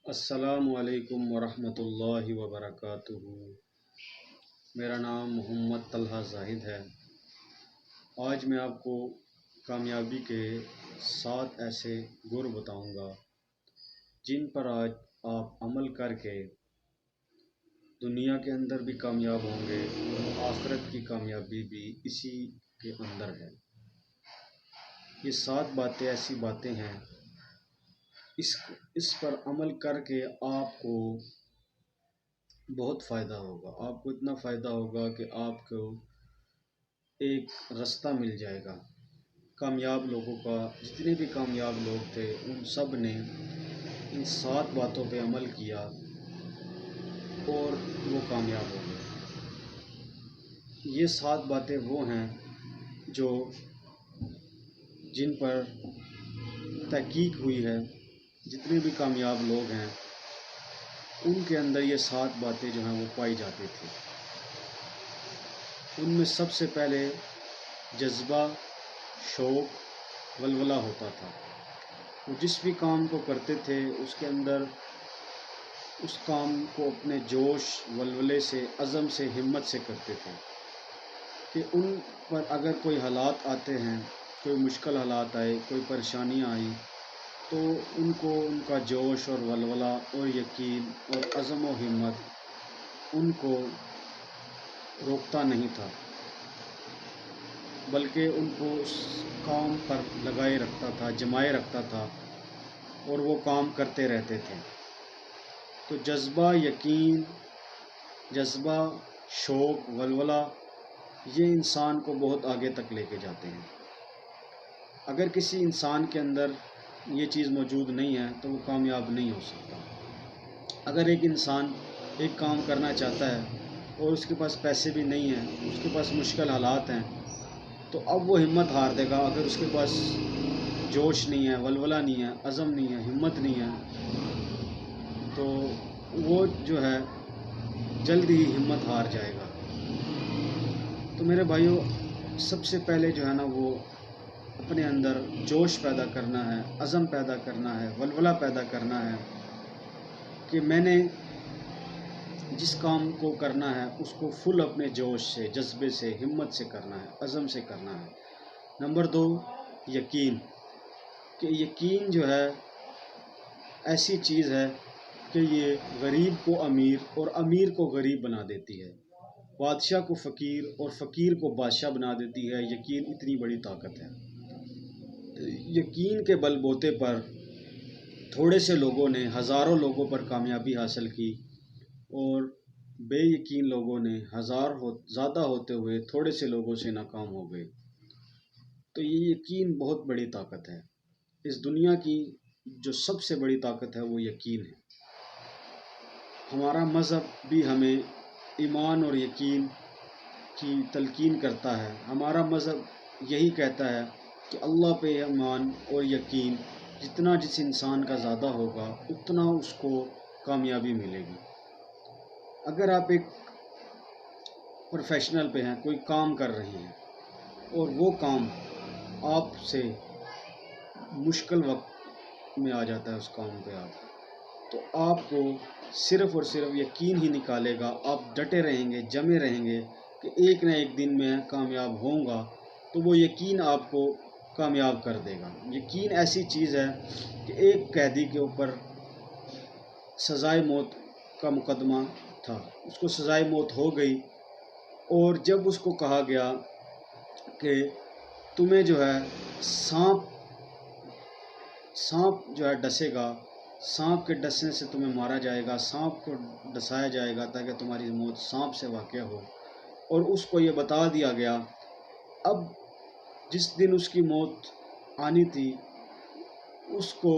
السلام علیکم ورحمۃ اللہ وبرکاتہ۔ میرا نام محمد طلحہ زاہد ہے۔ آج میں آپ کو کامیابی کے 7 ایسے گر بتاؤں گا جن پر آج آپ عمل کر کے دنیا کے اندر بھی کامیاب ہوں گے اور آخرت کی کامیابی بھی اسی کے اندر ہے۔ یہ 7 باتیں ایسی باتیں ہیں، اس پر عمل کر کے آپ کو بہت فائدہ ہوگا۔ آپ کو اتنا فائدہ ہوگا کہ آپ کو ایک رستہ مل جائے گا۔ کامیاب لوگوں کا، جتنے بھی کامیاب لوگ تھے ان سب نے ان 7 باتوں پہ عمل کیا اور وہ کامیاب ہو گئے۔ یہ 7 باتیں وہ ہیں جن پر تحقیق ہوئی ہے۔ جتنے بھی کامیاب لوگ ہیں ان کے اندر یہ 7 باتیں جو ہیں وہ پائی جاتی تھی۔ ان میں سب سے پہلے جذبہ، شوق، ولولہ ہوتا تھا۔ وہ جس بھی کام کو کرتے تھے اس کے اندر اس کام کو اپنے جوش، ولولے سے، عزم سے، ہمت سے کرتے تھے کہ ان پر اگر کوئی حالات آتے ہیں، کوئی مشکل حالات آئے، کوئی پریشانیاں آئی تو ان کو ان کا جوش اور ولولہ اور یقین اور عزم و ہمت ان کو روکتا نہیں تھا، بلکہ ان کو اس کام پر لگائے رکھتا تھا، جمائے رکھتا تھا اور وہ کام کرتے رہتے تھے۔ تو جذبہ، یقین، جذبہ، شوق، ولولہ یہ انسان کو بہت آگے تک لے کے جاتے ہیں۔ اگر کسی انسان کے اندر یہ چیز موجود نہیں ہے تو وہ کامیاب نہیں ہو سکتا۔ اگر ایک انسان ایک کام کرنا چاہتا ہے اور اس کے پاس پیسے بھی نہیں ہیں، اس کے پاس مشکل حالات ہیں، تو اب وہ ہمت ہار دے گا۔ اگر اس کے پاس جوش نہیں ہے، ولولہ نہیں ہے، عزم نہیں ہے، ہمت نہیں ہے تو وہ جو ہے جلد ہی ہمت ہار جائے گا۔ تو میرے بھائیوں، سب سے پہلے جو ہے نا وہ اپنے اندر جوش پیدا کرنا ہے، عزم پیدا کرنا ہے، ولولہ پیدا کرنا ہے کہ میں نے جس کام کو کرنا ہے اس کو فل اپنے جوش سے، جذبے سے، ہمت سے کرنا ہے، عزم سے کرنا ہے۔ نمبر 2، یقین، کہ یقین جو ہے ایسی چیز ہے کہ یہ غریب کو امیر اور امیر کو غریب بنا دیتی ہے، بادشاہ کو فقیر اور فقیر کو بادشاہ بنا دیتی ہے۔ یقین اتنی بڑی طاقت ہے۔ یقین کے بل بوتے پر تھوڑے سے لوگوں نے ہزاروں لوگوں پر کامیابی حاصل کی اور بے یقین لوگوں نے زیادہ ہوتے ہوئے تھوڑے سے لوگوں سے ناکام ہو گئے۔ تو یہ یقین بہت بڑی طاقت ہے۔ اس دنیا کی جو سب سے بڑی طاقت ہے وہ یقین ہے۔ ہمارا مذہب بھی ہمیں ایمان اور یقین کی تلقین کرتا ہے۔ ہمارا مذہب یہی کہتا ہے کہ اللہ پہ ایمان اور یقین جتنا جس انسان کا زیادہ ہوگا اتنا اس کو کامیابی ملے گی۔ اگر آپ ایک پروفیشنل پہ ہیں، کوئی کام کر رہے ہیں اور وہ کام آپ سے مشکل وقت میں آ جاتا ہے، اس کام پہ تو آپ کو صرف اور صرف یقین ہی نکالے گا۔ آپ ڈٹے رہیں گے، جمے رہیں گے کہ ایک نہ ایک دن میں کامیاب ہوں گا، تو وہ یقین آپ کو کامیاب کر دے گا۔ یقین ایسی چیز ہے کہ ایک قیدی کے اوپر سزائے موت کا مقدمہ تھا، اس کو سزائے موت ہو گئی اور جب اس کو کہا گیا کہ تمہیں جو ہے سانپ جو ہے ڈسے گا، سانپ کے ڈسنے سے تمہیں مارا جائے گا، سانپ کو ڈسایا جائے گا تاکہ تمہاری موت سانپ سے واقع ہو، اور اس کو یہ بتا دیا گیا۔ اب جس دن اس کی موت آنی تھی اس کو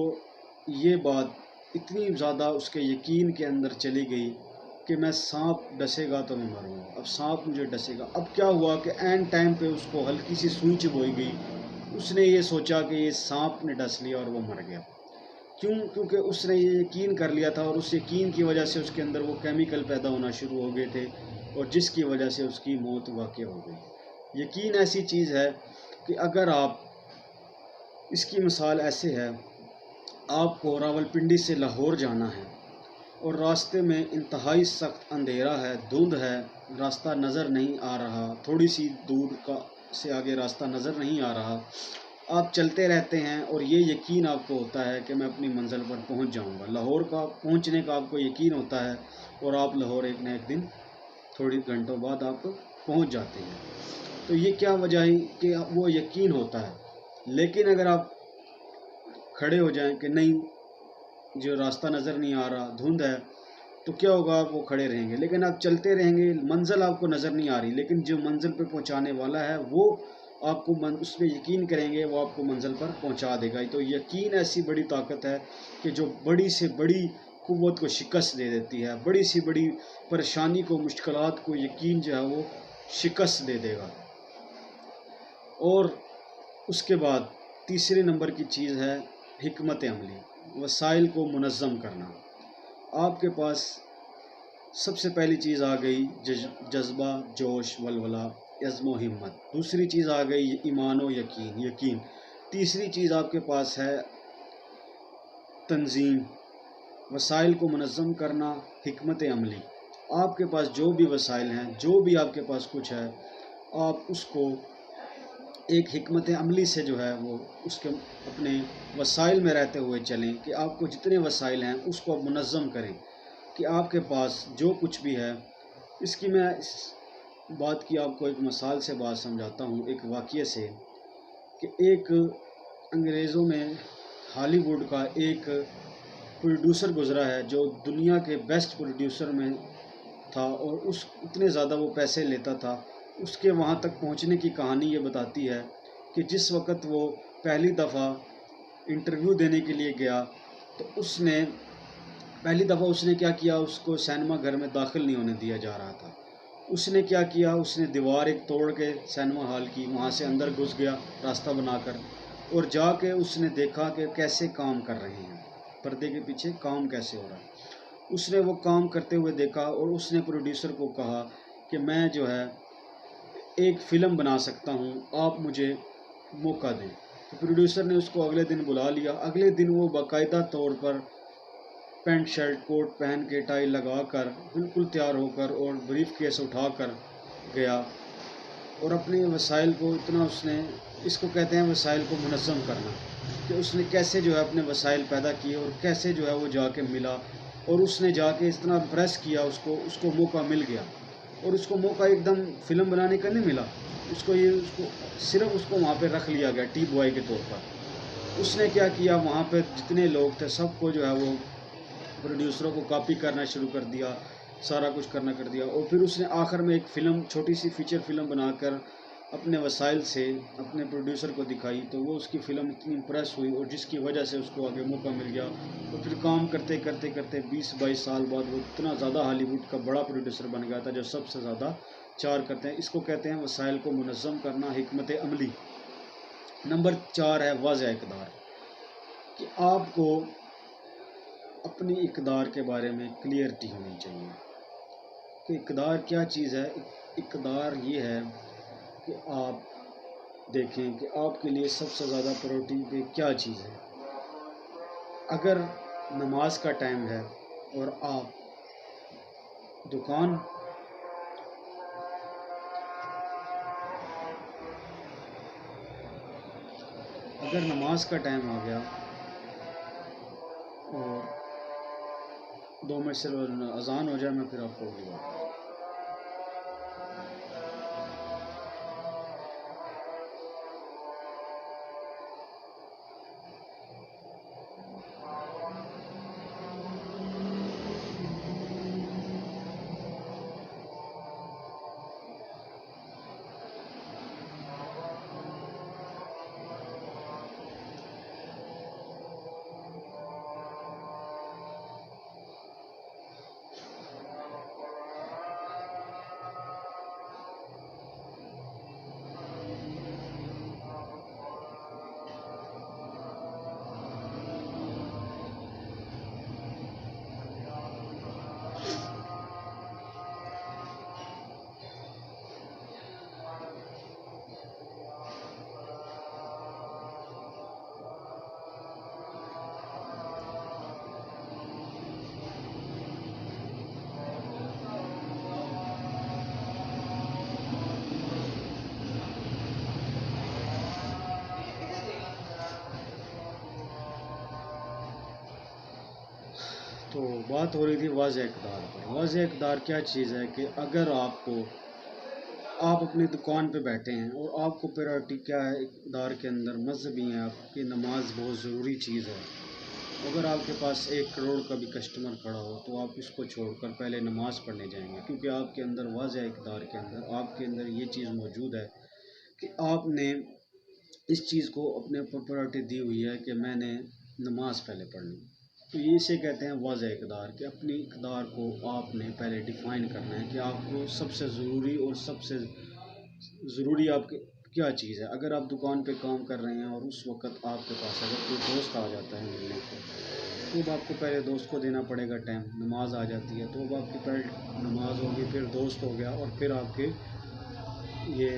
یہ بات اتنی زیادہ اس کے یقین کے اندر چلی گئی کہ میں سانپ ڈسے گا تو میں مروں گا، اب سانپ مجھے ڈسے گا۔ اب کیا ہوا کہ عین ٹائم پہ اس کو ہلکی سی سوئی چبھوئی گئی۔ اس نے یہ سوچا کہ یہ سانپ نے ڈس لیا اور وہ مر گیا۔ کیونکہ اس نے یہ یقین کر لیا تھا، اور اس یقین کی وجہ سے اس کے اندر وہ کیمیکل پیدا ہونا شروع ہو گئے تھے اور جس کی وجہ سے اس کی موت واقع ہو گئی۔ یقین ایسی چیز ہے کہ اگر آپ، اس کی مثال ایسے ہے آپ کو راولپنڈی سے لاہور جانا ہے اور راستے میں انتہائی سخت اندھیرا ہے، دھند ہے، راستہ نظر نہیں آ رہا، تھوڑی سی دور سے آگے راستہ نظر نہیں آ رہا، آپ چلتے رہتے ہیں اور یہ یقین آپ کو ہوتا ہے کہ میں اپنی منزل پر پہنچ جاؤں گا، لاہور کا پہنچنے کا آپ کو یقین ہوتا ہے اور آپ لاہور ایک نہ ایک دن تھوڑی گھنٹوں بعد آپ پہنچ جاتے ہیں۔ تو یہ کیا وجہ ہے کہ وہ یقین ہوتا ہے، لیکن اگر آپ کھڑے ہو جائیں کہ نہیں جو راستہ نظر نہیں آ رہا، دھند ہے، تو کیا ہوگا؟ آپ وہ کھڑے رہیں گے، لیکن آپ چلتے رہیں گے، منزل آپ کو نظر نہیں آ رہی، لیکن جو منزل پہ پہنچانے والا ہے وہ آپ کو اس پہ یقین کریں گے، وہ آپ کو منزل پر پہنچا دے گا۔ تو یقین ایسی بڑی طاقت ہے کہ جو بڑی سے بڑی قوت کو شکست دے دیتی ہے، بڑی سی بڑی پریشانی کو، مشکلات کو یقین جو ہے وہ شکست دے دے گا۔ اور اس کے بعد تیسرے نمبر کی چیز ہے حکمت عملی، وسائل کو منظم کرنا۔ آپ کے پاس سب سے پہلی چیز آ گئی جذبہ، جوش، ولولہ، عزم و ہمت۔ دوسری چیز آ گئی ایمان و یقین۔ تیسری چیز آپ کے پاس ہے تنظیم، وسائل کو منظم کرنا، حکمت عملی۔ آپ کے پاس جو بھی وسائل ہیں، جو بھی آپ کے پاس کچھ ہے، آپ اس کو ایک حکمت عملی سے جو ہے وہ اس کے اپنے وسائل میں رہتے ہوئے چلیں کہ آپ کو جتنے وسائل ہیں اس کو منظم کریں کہ آپ کے پاس جو کچھ بھی ہے۔ اس کی میں اس بات کی آپ کو ایک مثال سے بات سمجھاتا ہوں، ایک واقعے سے، کہ ایک انگریزوں میں ہالی ووڈ کا ایک پروڈیوسر گزرا ہے جو دنیا کے بیسٹ پروڈیوسر میں تھا اور اتنے زیادہ وہ پیسے لیتا تھا۔ اس کے وہاں تک پہنچنے کی کہانی یہ بتاتی ہے کہ جس وقت وہ پہلی دفعہ انٹرویو دینے کے لیے گیا تو پہلی دفعہ اس نے کیا کیا، اس کو سینما گھر میں داخل نہیں ہونے دیا جا رہا تھا۔ اس نے کیا کیا، اس نے دیوار ایک توڑ کے سینما ہال کی وہاں سے اندر گھس گیا راستہ بنا کر، اور جا کے اس نے دیکھا کہ کیسے کام کر رہے ہیں، پردے کے پیچھے کام کیسے ہو رہا ہے۔ اس نے وہ کام کرتے ہوئے دیکھا اور اس نے پروڈیوسر کو کہا کہ میں جو ہے ایک فلم بنا سکتا ہوں، آپ مجھے موقع دیں۔ تو پروڈیوسر نے اس کو اگلے دن بلا لیا۔ اگلے دن وہ باقاعدہ طور پر پینٹ شرٹ کوٹ پہن کے، ٹائی لگا کر، بالکل تیار ہو کر اور بریف کیس اٹھا کر گیا اور اپنے وسائل کو اس کو کہتے ہیں وسائل کو منظم کرنا، کہ اس نے کیسے جو ہے اپنے وسائل پیدا کیے اور کیسے جو ہے وہ جا کے ملا، اور اس نے جا کے اس طرح پریس کیا، اس کو موقع مل گیا، اور اس کو موقع ایک دم فلم بنانے کا نہیں ملا، صرف اس کو وہاں پہ رکھ لیا گیا ٹی بوائے کے طور پر۔ اس نے کیا کیا، وہاں پہ جتنے لوگ تھے سب کو جو ہے وہ پروڈیوسروں کو کاپی کرنا شروع کر دیا، سارا کچھ کرنا کر دیا، اور پھر اس نے آخر میں ایک فلم، چھوٹی سی فیچر فلم بنا کر اپنے وسائل سے اپنے پروڈیوسر کو دکھائی، تو وہ اس کی فلم اتنی امپریس ہوئی اور جس کی وجہ سے اس کو آگے موقع مل گیا، اور پھر کام کرتے کرتے کرتے 20-22 سال بعد وہ اتنا زیادہ ہالی ووڈ کا بڑا پروڈیوسر بن گیا تھا جو سب سے زیادہ چار کرتے ہیں۔ اس کو کہتے ہیں وسائل کو منظم کرنا، حکمت عملی۔ نمبر 4 ہے واضح اقدار، کہ آپ کو اپنی اقدار کے بارے میں کلیئرٹی ہونی چاہیے کہ اقدار کیا چیز ہے۔ اقدار یہ ہے کہ آپ دیکھیں کہ آپ کے لیے سب سے زیادہ پراورٹی پہ کیا چیز ہے۔ اگر نماز کا ٹائم ہے اور آپ دکان اگر نماز کا ٹائم آ گیا اور 2 منٹ سے اذان ہو جائے، میں پھر آپ کو اگلی بات تو بات ہو رہی تھی واضح اقدار پر. واضح اقدار کیا چیز ہے کہ اگر آپ اپنی دکان پہ بیٹھے ہیں اور آپ کو پریورٹی کیا ہے اقدار کے اندر، مذہبی ہیں آپ کی، نماز بہت ضروری چیز ہے. اگر آپ کے پاس 1 کروڑ کا بھی کسٹمر کھڑا ہو تو آپ اس کو چھوڑ کر پہلے نماز پڑھنے جائیں گے، کیونکہ آپ کے اندر واضح اقدار کے اندر آپ کے اندر یہ چیز موجود ہے کہ آپ نے اس چیز کو اپنے اوپر پریورٹی دی ہوئی ہے کہ میں نے نماز پہلے پڑھنی. تو یہ اسے کہتے ہیں واضح اقدار، کہ اپنی اقدار کو آپ نے پہلے ڈیفائن کرنا ہے کہ آپ کو سب سے ضروری اور سب سے ضروری آپ کے کیا چیز ہے. اگر آپ دکان پہ کام کر رہے ہیں اور اس وقت آپ کے پاس اگر کوئی دوست آ جاتا ہے ملنے کو، تو اب آپ کو پہلے دوست کو دینا پڑے گا ٹائم. نماز آ جاتی ہے تو اب آپ کی پہلے نماز ہوگی، پھر دوست ہو گیا، اور پھر آپ کے یہ